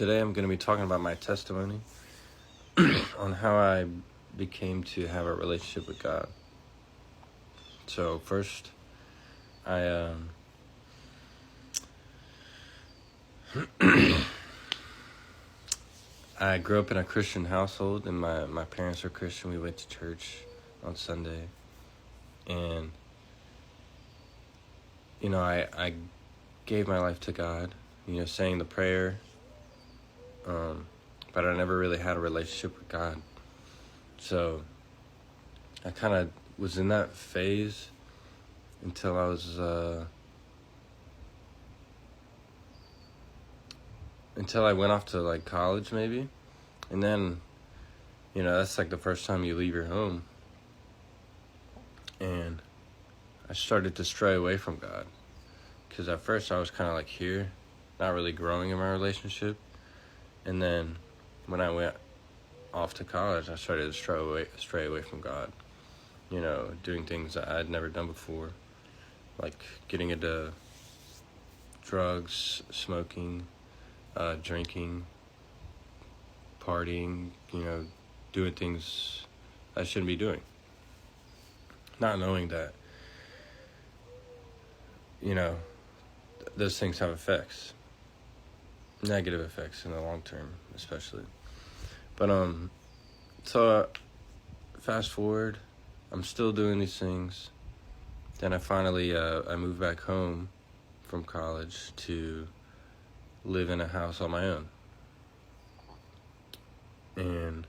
Today I'm going to be talking about my testimony on how I became to have a relationship with God. So first, I I grew up in a Christian household, and my parents are Christian. We went to church on Sunday, and I gave my life to God, saying the prayer, but I never really had a relationship with God. So I kind of was in that phase until I was until I went off to like college maybe, and then that's like the first time you leave your home, and I started to stray away from God, because at first I was kind of like here, not really growing in my relationship, and then when I went off to college, I started to stray away from God, doing things that I'd never done before, like getting into drugs, smoking, drinking, partying, doing things I shouldn't be doing. Not knowing that, those things have effects, negative effects in the long term, especially. But, so fast forward, I'm still doing these things. Then I finally, I moved back home from college to live in a house on my own. And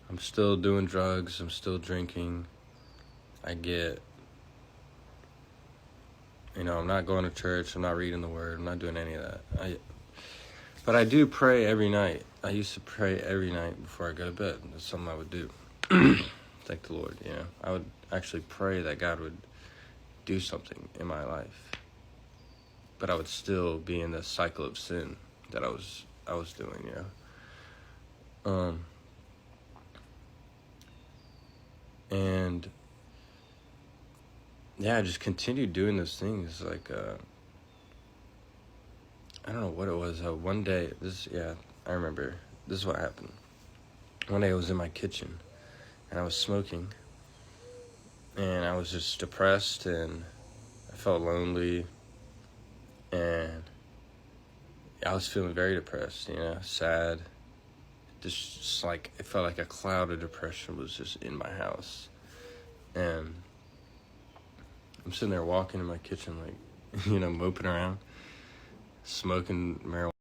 I'm still doing drugs, I'm still drinking. I'm not going to church, I'm not reading the word, I'm not doing any of that. But I do pray every night. I used to pray every night before I go to bed. That's something I would do. Thank the Lord, I would actually pray that God would do something in my life. But I would still be in the cycle of sin that I was doing, And I just continued doing those things. Like, I don't know what it was. One day, I remember. This is what happened. One day I was in my kitchen, and I was smoking, and I was just depressed, and I felt lonely, and I was feeling very depressed, sad. Just like, it felt like a cloud of depression was just in my house. And I'm sitting there walking in my kitchen, like, moping around, smoking marijuana.